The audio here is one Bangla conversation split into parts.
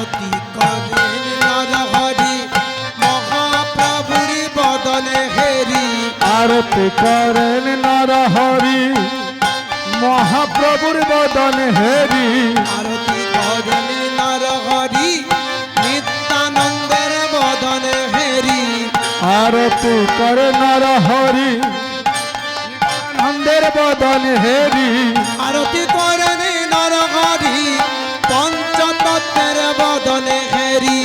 আরতি করেন নরহরি মহাপ্রভুর বদনে হেরি আরতি করেন নরহরি মহাপ্রভুর বদন হেরি আরতি করেন নরহরি নিত্যানন্দের বদনে হেরি আরতি করে নরহরি আনন্দের বদন হেরি আরতি করেন নরহরি পঞ্চতত্ত্বের বদনে হেরি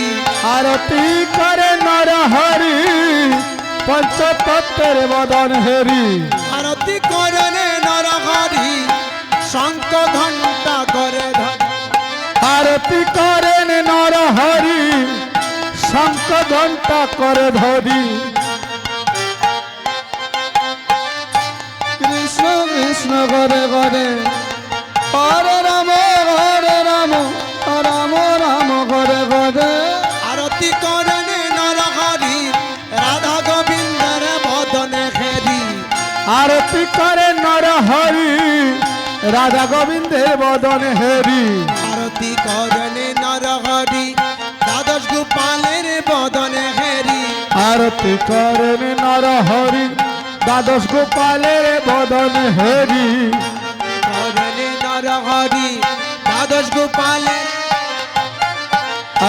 আরতি করে নরহরি পঞ্চতত্ত্বের বদন হেরি আরতি করেন নরহরি শঙ্খ ঘণ্টা করে আরতি করেন নরহরি শঙ্খ ঘণ্টা করে ধরি কৃষ্ণ কৃষ্ণ করে করে হরে রাম রাম রাম করে করে আরতি করেন নরহরি রাধা গোবিন্দের বদনে হেরি আরতি করে নরহরি রাধা গোবিন্দের বদন হেরি আরতি করেন নরহরি দ্বাদশ গোপালের বদনে হেরি আরতি করেন নরহরি দ্বাদশ গোপালের বদন হেরি করেন নরহরি দ্বাদশ গোপালের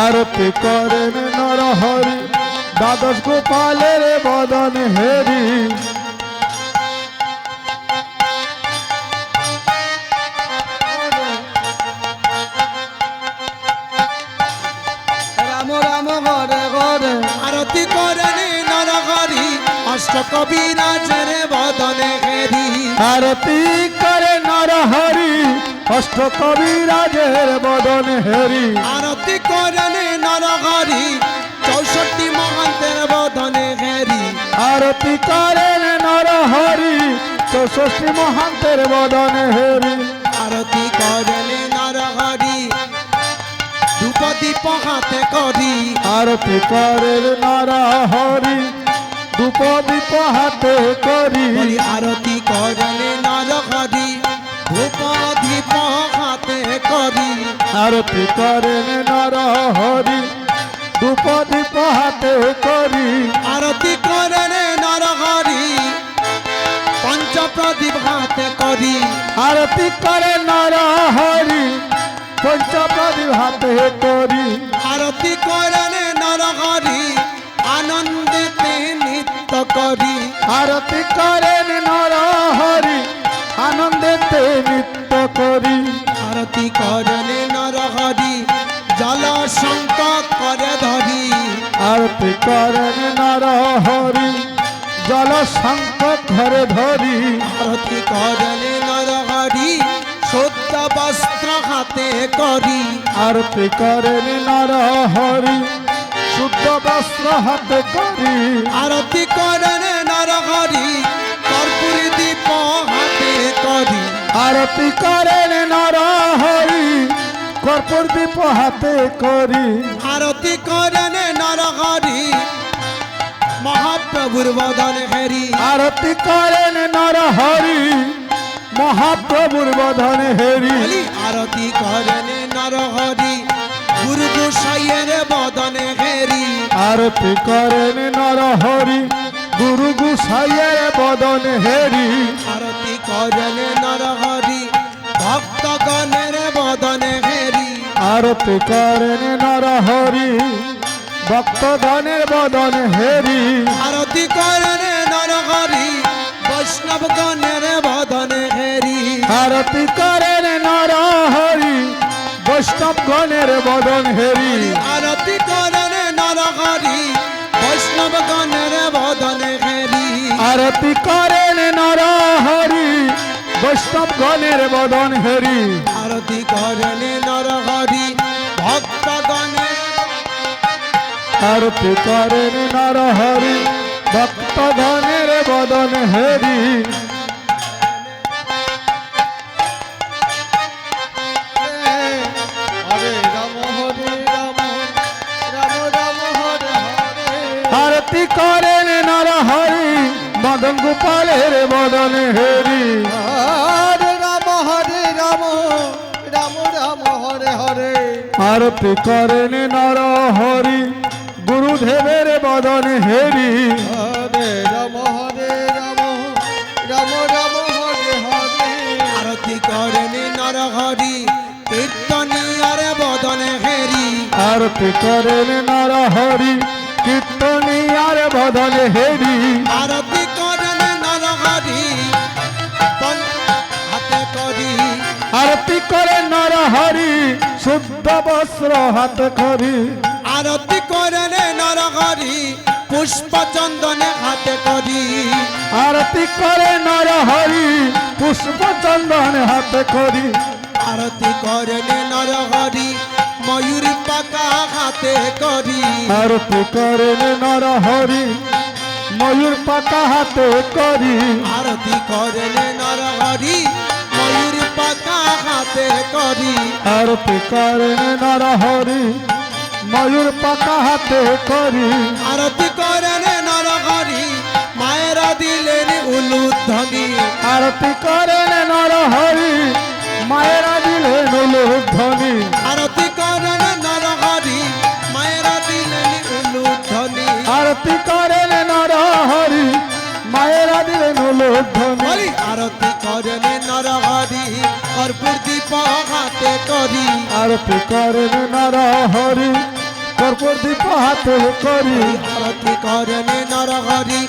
আরতি করেন নরহরি দ্বাদশ গোপালের বদন হেরি রাম রাম ঘরে ঘরে আরতি করেন নরহরি অষ্টকবিরাজের বদনে হেরি আরতি করে নরহরি অষ্ট কবিরাজের বদন হেরি আরতি করেন নরহরি 64 মহান্তের বদনে হেরি আরতি করেন নরহরি 64 মহান্তের বদন হেরি আরতি করেন নরহরি ধূপদীপ হাতে করি আরতি করেন নরহরি ধূপ দীপ হাতে করি বলি আরতি করেন নরহরি ধূপদীপ হাতে করি আরতি করেন নরহরি ধূপ দীপ হাতে করি আরতি করেন নরহরি পঞ্চপ্রদীপ হাতে করি আরতি করে নরহরি পঞ্চপ্রদীপ হাতে করি আরতি করেন নরহরি আনন্দেতে নৃত্য করি আরতি করেন নরহরি আনন্দেতে নৃত্য করি আরতি করেন নরহরি জল শঙ্খ করে ধরি আরতি করেন নরহরি জল শঙ্খ ঘরে ধরি আরতি করেন নরহরি শুদ্ধ বস্ত্র হাতে করি আরতি করেন নরহরি শুদ্ধ বস্ত্র হাতে করি আরতি করেন নরহরি কর্পূর দীপ হাতে করি আরতি করেন নরহরি কর্পূর দীপ হাতে করি আরতি করেন নরহরি মহাপ্রভুর বদন হেরি আরতি করেন নরহরি মহাপ্রভুর বদন হেরি বলি আরতি করেন নরহরি গুরু গোসাইয়ের বদনে হেরি আরতি করেন নরহরি গুরু গোসাইয়ের বদন হেরি আরতি করেন নরহরি ভক্তগণের বদনে হেরি আরতি করেন নরহরি ভক্তগণের বদন হেরি আরতি করেন নরহরি বৈষ্ণবগণের বদনে হেরি আরতি করেন নরহরি বৈষ্ণবগণের বদন হেরি আরতি করেন নরহরি বৈষ্ণবগণের বদনে হেরি আরতি করেন নরহরি বৈষ্ণবগণের বদন হেরি আরতি করেন নরহরি ভক্তগণের আরতি করেন নরহরি ভক্তগণের বদন হেরি হরে রাম রাম রাম হরে হরে আরতি করেন নরহরি মদন গোপালের বদন হেরি হরে রাম রাম রাম হরে হরে আরতি করেন নর হরি গুরুদেবের বদন হেরি হরে রাম রাম রাম হরে হরে আরতি করেন নরহরি কীর্তনিয়ার বদনে হেরি আরতি করেন নর হরি কীর্তনিয়ার বদন হেরি আরতি করেন নরহরি হাতে করি আরতি করে নর হরি শুদ্ধ বস্ত্র হাত করি আরতি করেন নরহরি পুষ্প চন্দনে হাতে করি আরতি করে নর হরি পুষ্প চন্দন হাত করি আরতি করেন নরহরি ময়ূর পাকা হাতে করি আরতি করেন নর হরি ময়ূর পাকা হাতে করি আরতি করেন নরহরি ময়ূর পাকা হাতে করি আরতি করেন নর হরি ময়ূর পাকা হাতে করি আরতি করেন নরহরি মায়েরা দিলেন উলুধ্বনি আরতি করেন নর হরি মায়েরা দিলেন উলুধ্বনি আরতি করেন নরহরি মায়েরা দিলেন উলুধ্বনি আরতি করেন নর হরি মায়েরা দিলেন উলুধ্বনি বলি আরতি করেন নরহরি কর্পূর দীপ হাতে করি আরতি করেন নর হরি কর্পূর দীপ হাতে করি আরতি করেন নরহরি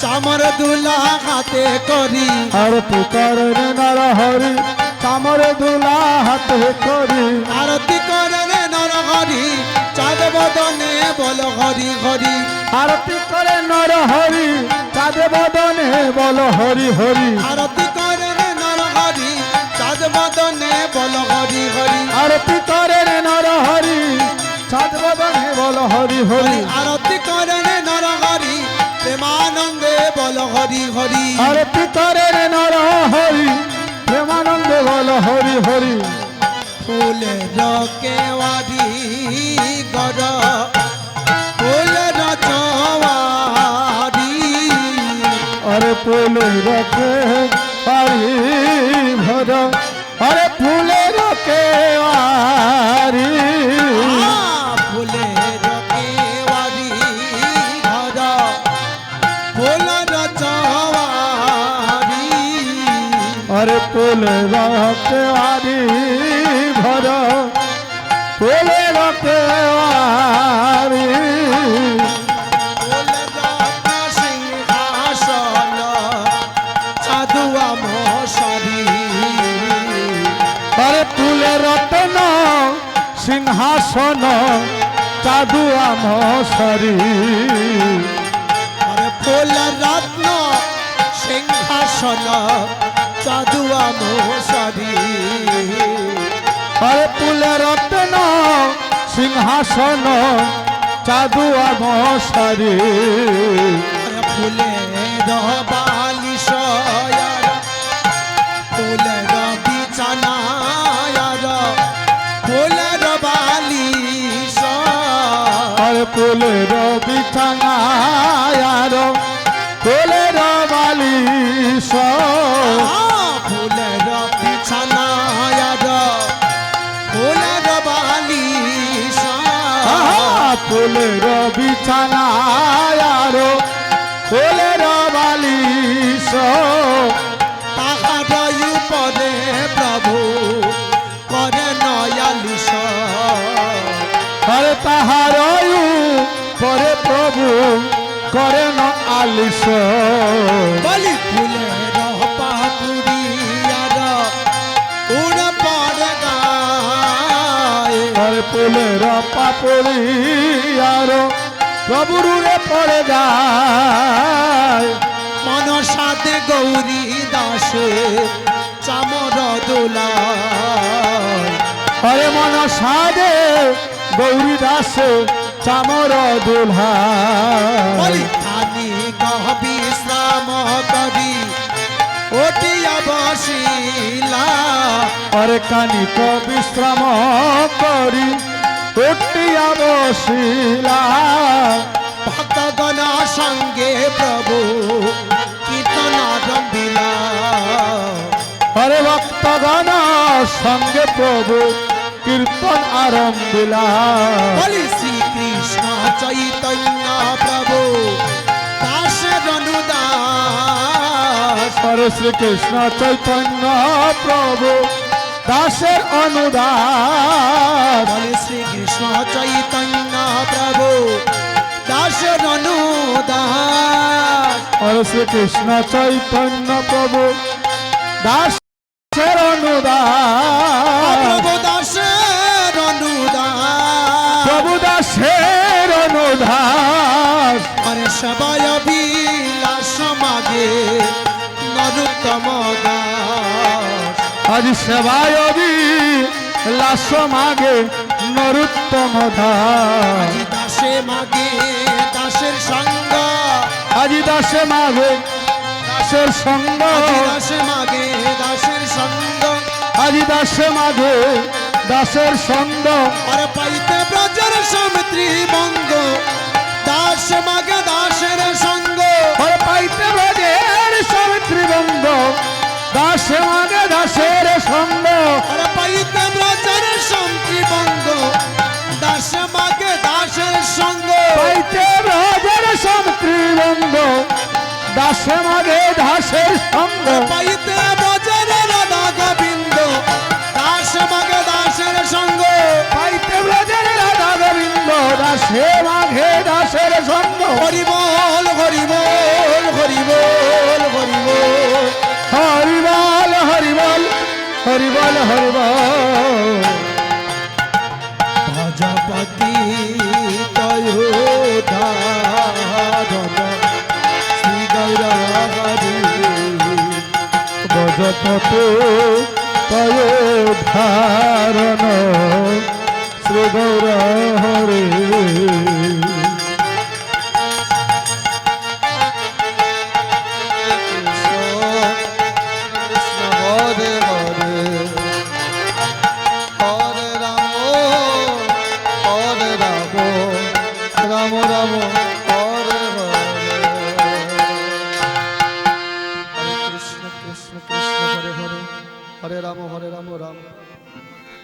চামর দুলা হাতে করি আরতি করেন নর হরি চামর দুলা হাতে করি আরতি করেন নরহরি চাঁদ বদনে বল হরি হরি আরতি করে নর হরি চাঁদ বদনে বল হরি হরি আরতি করেন নরহরি চাঁদ বদনে বল হরি হরি আরতি করেন নর হরি চাঁদ বদনে বল হরি হরি আরতি করেন নরহরি প্রেমানন্দে বল হরি হরি আরতি করেন নর হরি প্রেমানন্দে বল হরি হরি ফুলের কেওয়ারি গর ফুলের চওয়ারি আরে ফুলে রকে হরি ভর আরে ফুলে রকে আরি ফুলের কেওয়ারি ঘর ফুলের চওয়ারি আরে ফুলে রকে আরি ভর ফুলে রকে আরি ফুলের সিংহাসন চাঁদুয়া মশারি আরে ফুলে রতন সিংহাসন চাঁদুয়া মশারি আরে ফুলের রত্ন সিংহাসন চাঁদুয়া মশারি আরে ফুলে রতন সিংহাসন চাঁদুয়া মশারি আরে ফুলের বালিশ ফুলের বিছানা ফুলের বালিশ আরে ফুলের বিছানা ফুলের বালিশ ফুলের বিছানা ফুলের বালিশ ফুলের বিছানা ফুলের বালিশ তাহার উপরে প্রভু করে নয়ালিশ আরে তাহার পরে প্রভু করেন আলিশ বলি ফুলের পাকুড়িয়ার উড় পড়ে গায় আরে ফুলের পাপড়ি আর প্রভুরে পড়ে যায় মনসাতে গৌরী দাসে চামর দোলায় হরে মন সাদে গৌরী দাসে চামর দোলহা বলি খানি গহ বিশ্রাম করি ওটিয়া বসিলা হরে কানিক বিশ্রাম করি উঠিয়া বসিলা ভক্তগণ সঙ্গে প্রভু কীর্তন আরম্ভিলা হরে ভক্তগণ সঙ্গে প্রভু কীর্তন আরম্ভিলা বলি শ্রীকৃষ্ণ চৈতন্য প্রভু দাসের অনুদাস হরে শ্রীকৃষ্ণ চৈতন্য প্রভু দাসের অনুদাস বলি শ্রীকৃষ্ণ চৈতন্য প্রভু দাসের অনুদাস হরে শ্রীকৃষ্ণ চৈতন্য প্রভু দাসের অনুদাস প্রভু দাসের অনুদাস প্রভু দাসের অনুদাস আরে সবাই অভিলাষ মাগে নরোত্তম দাস আজ সেবায় লাশ মাগে নরোত্তম দাস আজি দাসে মাগে দাসের সঙ্গ আজি দাসে মাগে দাসের সঙ্গ আজি দাসে মাগে দাসের সঙ্গ আজি দাসে মাগে দাসের সঙ্গ আরে পাইতে ব্রজের সমিত্রী বঙ্গ দাস মাগে দাসের সঙ্গ আর পাইতে ব্রজের সাবিত্রী বঙ্গ দাসে মাগে দাসের সঙ্গ আরে পাইতে ব্রজের সমিত্রী বঙ্গ দাস মাগে দাসের সঙ্গ পাইতে ব্রজের সাবিত্রী বঙ্গ দাসে মাগে দাসের সঙ্গ পাইতে ব্রজের রাধা গোবিন্দ দাস মাগে দাসের সঙ্গ পাইতে ব্রজের রাধা গোবিন্দ দাসে মাঘে দাসের সঙ্গ হরি বল হরি বল হরি বল হরি বল হরিবল হরিবল হরিবল হরিবল ভজপতি তয়োধারণ শ্রী গৌরহরি গজপতে তয় ধারণ শ্রী গৌর হরে কৃষ্ণ হরে হরে হরে রাম রাম রাম হরে হরে হরে কৃষ্ণ কৃষ্ণ কৃষ্ণ হরে হরে হরে রাম রাম